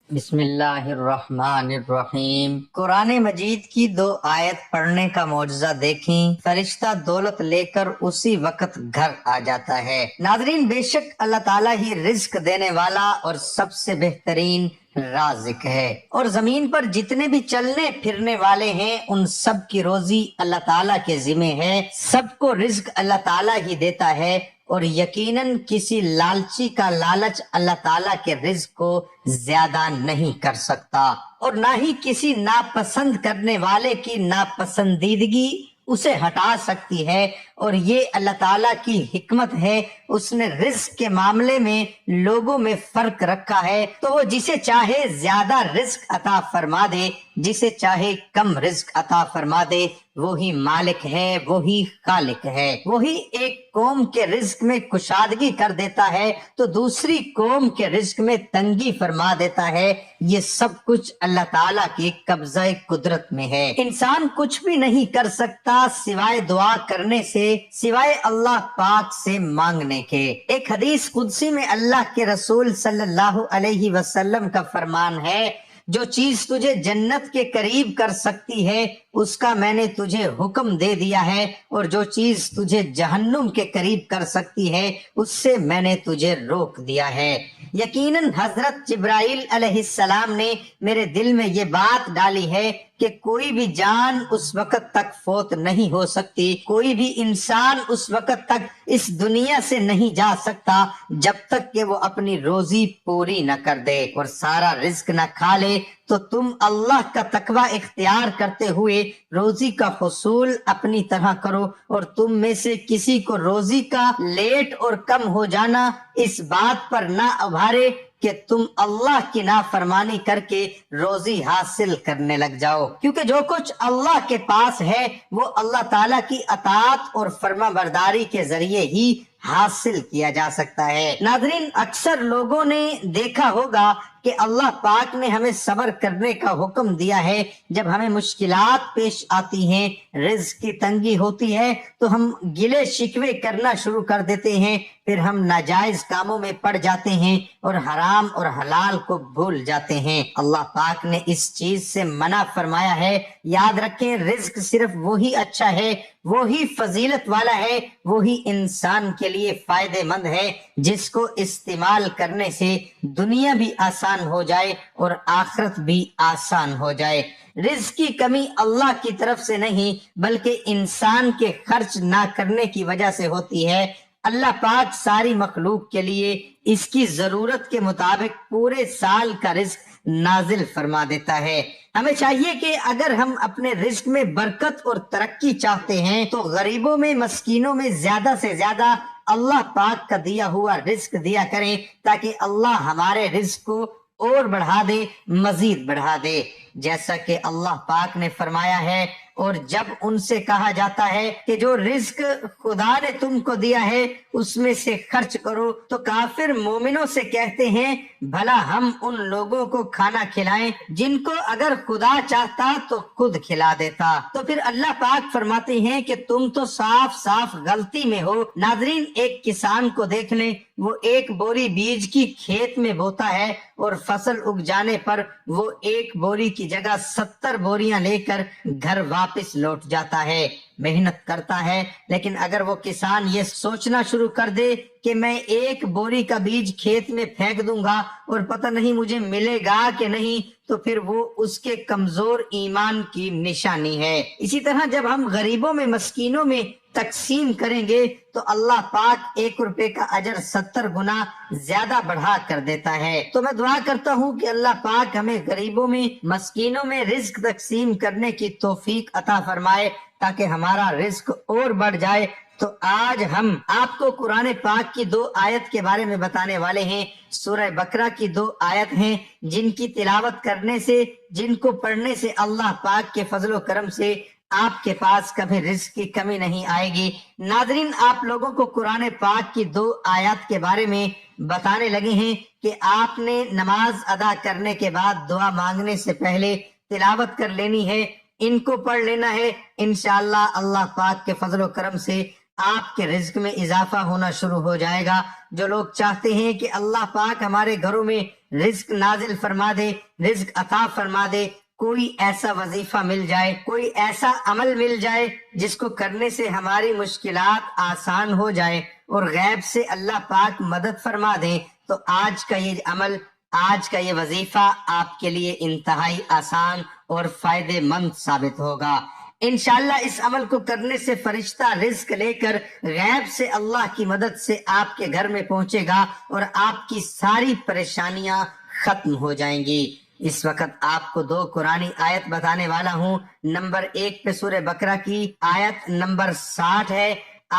بسم اللہ الرحمن الرحیم۔ قرآن مجید کی 2 آیت پڑھنے کا معجزہ دیکھیں، فرشتہ دولت لے کر اسی وقت گھر آ جاتا ہے۔ ناظرین، بے شک اللہ تعالیٰ ہی رزق دینے والا اور سب سے بہترین رازق ہے، اور زمین پر جتنے بھی چلنے پھرنے والے ہیں ان سب کی روزی اللہ تعالیٰ کے ذمہ ہے۔ سب کو رزق اللہ تعالیٰ ہی دیتا ہے، اور یقیناً کسی لالچی کا لالچ اللہ تعالیٰ کے رزق کو زیادہ نہیں کر سکتا، اور نہ ہی کسی ناپسند کرنے والے کی ناپسندیدگی اسے ہٹا سکتی ہے۔ اور یہ اللہ تعالیٰ کی حکمت ہے، اس نے رزق کے معاملے میں لوگوں میں فرق رکھا ہے، تو وہ جسے چاہے زیادہ رزق عطا فرما دے، جسے چاہے کم رزق عطا فرما دے۔ وہی مالک ہے، وہی خالق ہے، وہی ایک قوم کے رزق میں کشادگی کر دیتا ہے تو دوسری قوم کے رزق میں تنگی فرما دیتا ہے۔ یہ سب کچھ اللہ تعالیٰ کی قبضہ قدرت میں ہے۔ انسان کچھ بھی نہیں کر سکتا سوائے دعا کرنے سے، سوائے اللہ پاک سے مانگنے کے۔ ایک حدیث قدسی میں اللہ کے رسول صلی اللہ علیہ وسلم کا فرمان ہے، جو چیز تجھے جنت کے قریب کر سکتی ہے اس کا میں نے تجھے حکم دے دیا ہے، اور جو چیز تجھے جہنم کے قریب کر سکتی ہے اس سے میں نے تجھے روک دیا ہے۔ یقیناً حضرت جبرائیل علیہ السلام نے میرے دل میں یہ بات ڈالی ہے کہ کوئی بھی جان اس وقت تک فوت نہیں ہو سکتی، کوئی بھی انسان اس وقت تک اس دنیا سے نہیں جا سکتا جب تک کہ وہ اپنی روزی پوری نہ کر دے، اور سارا رزق نہ کھا لے۔ تو تم اللہ کا تقوی اختیار کرتے ہوئے روزی کا حصول اپنی طرح کرو، اور تم میں سے کسی کو روزی کا لیٹ اور کم ہو جانا اس بات پر نہ ابھارے کہ تم اللہ کی نافرمانی کر کے روزی حاصل کرنے لگ جاؤ، کیونکہ جو کچھ اللہ کے پاس ہے وہ اللہ تعالیٰ کی اطاعت اور فرما برداری کے ذریعے ہی حاصل کیا جا سکتا ہے۔ ناظرین، اکثر لوگوں نے دیکھا ہوگا کہ اللہ پاک نے ہمیں صبر کرنے کا حکم دیا ہے۔ جب ہمیں مشکلات پیش آتی ہیں، رزق کی تنگی ہوتی ہے، تو ہم گلے شکوے کرنا شروع کر دیتے ہیں، پھر ہم ناجائز کاموں میں پڑ جاتے ہیں اور حرام اور حلال کو بھول جاتے ہیں۔ اللہ پاک نے اس چیز سے منع فرمایا ہے۔ یاد رکھیں، رزق صرف وہی اچھا ہے، وہی فضیلت والا ہے، وہی انسان کے لیے فائدہ مند ہے جس کو استعمال کرنے سے دنیا بھی آسان ہو جائے اور آخرت بھی آسان ہو جائے۔ رزق کی کمی اللہ کی طرف سے نہیں بلکہ انسان کے خرچ نہ کرنے کی وجہ سے ہوتی ہے۔ اللہ پاک ساری مخلوق کے لیے اس کی ضرورت کے مطابق پورے سال کا رزق نازل فرما دیتا ہے۔ ہمیں چاہیے کہ اگر ہم اپنے رزق میں برکت اور ترقی چاہتے ہیں تو غریبوں میں، مسکینوں میں زیادہ سے زیادہ اللہ پاک کا دیا ہوا رزق دیا کریں، تاکہ اللہ ہمارے رزق کو اور بڑھا دے، مزید بڑھا دے۔ جیسا کہ اللہ پاک نے فرمایا ہے، اور جب ان سے کہا جاتا ہے کہ جو رزق خدا نے تم کو دیا ہے اس میں سے خرچ کرو، تو کافر مومنوں سے کہتے ہیں بھلا ہم ان لوگوں کو کھانا کھلائیں جن کو اگر خدا چاہتا تو خود کھلا دیتا۔ تو پھر اللہ پاک فرماتے ہیں کہ تم تو صاف صاف غلطی میں ہو۔ ناظرین، ایک کسان کو دیکھ لیں، وہ 1 بوری بیج کی کھیت میں بوتا ہے، اور فصل اگ جانے پر وہ 1 بوری کی جگہ 70 بوریاں لے کر گھر واپس لوٹ جاتا ہے، محنت کرتا ہے۔ لیکن اگر وہ کسان یہ سوچنا شروع کر دے کہ میں 1 بوری کا بیج کھیت میں پھینک دوں گا اور پتہ نہیں مجھے ملے گا کہ نہیں، تو پھر وہ اس کے کمزور ایمان کی نشانی ہے۔ اسی طرح جب ہم غریبوں میں، مسکینوں میں تقسیم کریں گے تو اللہ پاک 1 روپے کا اجر 70 گنا زیادہ بڑھا کر دیتا ہے۔ تو میں دعا کرتا ہوں کہ اللہ پاک ہمیں غریبوں میں، مسکینوں میں رزق تقسیم کرنے کی توفیق عطا فرمائے تاکہ ہمارا رزق اور بڑھ جائے۔ تو آج ہم آپ کو قرآن پاک کی 2 آیت کے بارے میں بتانے والے ہیں۔ سورہ بقرہ کی 2 آیت ہیں جن کی تلاوت کرنے سے، جن کو پڑھنے سے اللہ پاک کے فضل و کرم سے آپ کے پاس کبھی رزق کی کمی نہیں آئے گی۔ ناظرین، آپ لوگوں کو قرآن پاک کی 2 آیات کے بارے میں بتانے لگے ہیں کہ آپ نے نماز ادا کرنے کے بعد دعا مانگنے سے پہلے تلاوت کر لینی ہے، ان کو پڑھ لینا ہے۔ انشاءاللہ اللہ پاک کے فضل و کرم سے آپ کے رزق میں اضافہ ہونا شروع ہو جائے گا۔ جو لوگ چاہتے ہیں کہ اللہ پاک ہمارے گھروں میں رزق نازل فرما دے، رزق عطا فرما دے، کوئی ایسا وظیفہ مل جائے، کوئی ایسا عمل مل جائے جس کو کرنے سے ہماری مشکلات آسان ہو جائے اور غیب سے اللہ پاک مدد فرما دے، تو آج کا یہ عمل، آج کا یہ وظیفہ آپ کے لیے انتہائی آسان اور فائدے مند ثابت ہوگا۔ انشاءاللہ اس عمل کو کرنے سے فرشتہ رزق لے کر غیب سے اللہ کی مدد سے آپ کے گھر میں پہنچے گا اور آپ کی ساری پریشانیاں ختم ہو جائیں گی۔ اس وقت آپ کو دو قرآنی آیت بتانے والا ہوں۔ نمبر 1 پہ سورہ بقرہ کی آیت نمبر 60 ہے،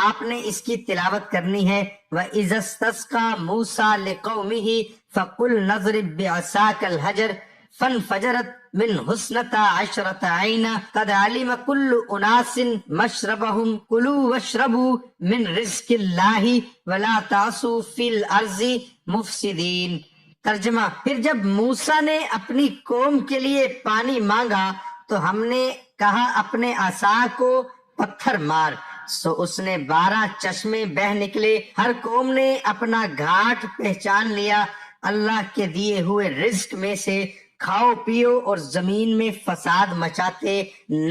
آپ نے اس کی تلاوت کرنی ہے۔ وَإِذَا اسْتَسْقَىٰ مُوسَىٰ لِقَوْمِهِ فَقُلْ نَضْرِب بِّعَصَاكَ الْحَجَرَ فانفجرت من حسنتا عشرة عینا قد علم كل اناس مشربهم كلوا واشربوا من رزق اللہ ولا تعصوا فی الارض مفسدین۔ ترجمہ، پھر جب موسیٰ نے اپنی قوم کے لیے پانی مانگا تو ہم نے کہا اپنے عصا کو پتھر مار، سو اس نے 12 چشمے بہہ نکلے، ہر قوم نے اپنا گھاٹ پہچان لیا، اللہ کے دیے ہوئے رزق میں سے کھاؤ پیو اور زمین میں فساد مچاتے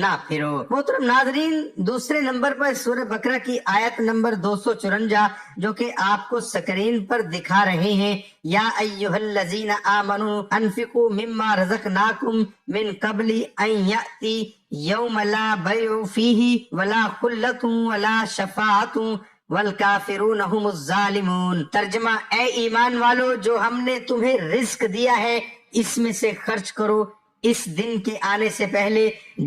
نہ پھرو۔ محترم ناظرین، دوسرے نمبر پر سورہ بقرہ کی آیت نمبر 254 جو کہ آپ کو سکرین پر دکھا رہے ہیں، یا ایھا الذین آمنوا انفقوا مما رزقناکم من قبل ان یأتی یوم لا بیع فیہ ولا خلۃ ولا شفاعۃ والکافرون هم الظالمون۔ ترجمہ، اے ایمان والو، جو ہم نے تمہیں رزق دیا ہے اس میں سے خرچ کرو اس دن کے آنے سے پہلے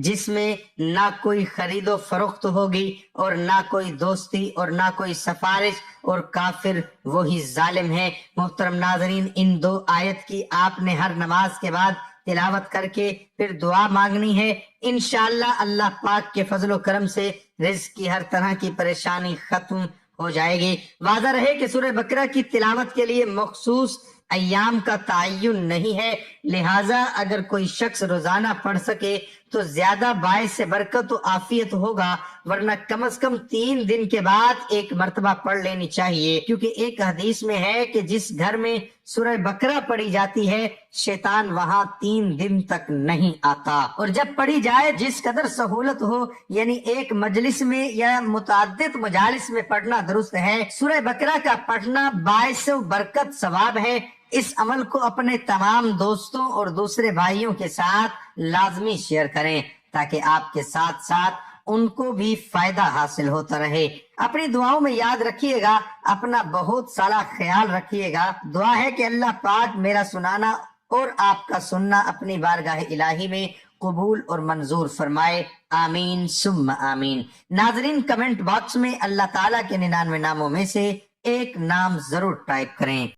جس میں نہ کوئی خرید و فروخت ہوگی اور نہ کوئی دوستی اور نہ کوئی سفارش، اور کافر وہی ظالم ہے۔ محترم ناظرین، ان دو آیت کی آپ نے ہر نماز کے بعد تلاوت کر کے پھر دعا مانگنی ہے۔ انشاءاللہ اللہ پاک کے فضل و کرم سے رزق کی ہر طرح کی پریشانی ختم ہو جائے گی۔ واضح رہے کہ سورہ بقرہ کی تلاوت کے لیے مخصوص ایام کا تعین نہیں ہے، لہٰذا اگر کوئی شخص روزانہ پڑھ سکے تو زیادہ باعث برکت و عافیت ہوگا، ورنہ کم از کم 3 دن کے بعد ایک مرتبہ پڑھ لینی چاہیے، کیونکہ ایک حدیث میں ہے کہ جس گھر میں سورہ بقرہ پڑھی جاتی ہے شیطان وہاں 3 دن تک نہیں آتا۔ اور جب پڑھی جائے جس قدر سہولت ہو، یعنی ایک مجلس میں یا متعدد مجالس میں پڑھنا درست ہے۔ سورہ بقرہ کا پڑھنا باعث برکت ثواب ہے۔ اس عمل کو اپنے تمام دوستوں اور دوسرے بھائیوں کے ساتھ لازمی شیئر کریں تاکہ آپ کے ساتھ ساتھ ان کو بھی فائدہ حاصل ہوتا رہے۔ اپنی دعاؤں میں یاد رکھیے گا، اپنا بہت سارا خیال رکھیے گا۔ دعا ہے کہ اللہ پاک میرا سنانا اور آپ کا سننا اپنی بارگاہ الہی میں قبول اور منظور فرمائے، آمین ثم آمین۔ ناظرین، کمنٹ باکس میں اللہ تعالیٰ کے 99 ناموں میں سے ایک نام ضرور ٹائپ کریں۔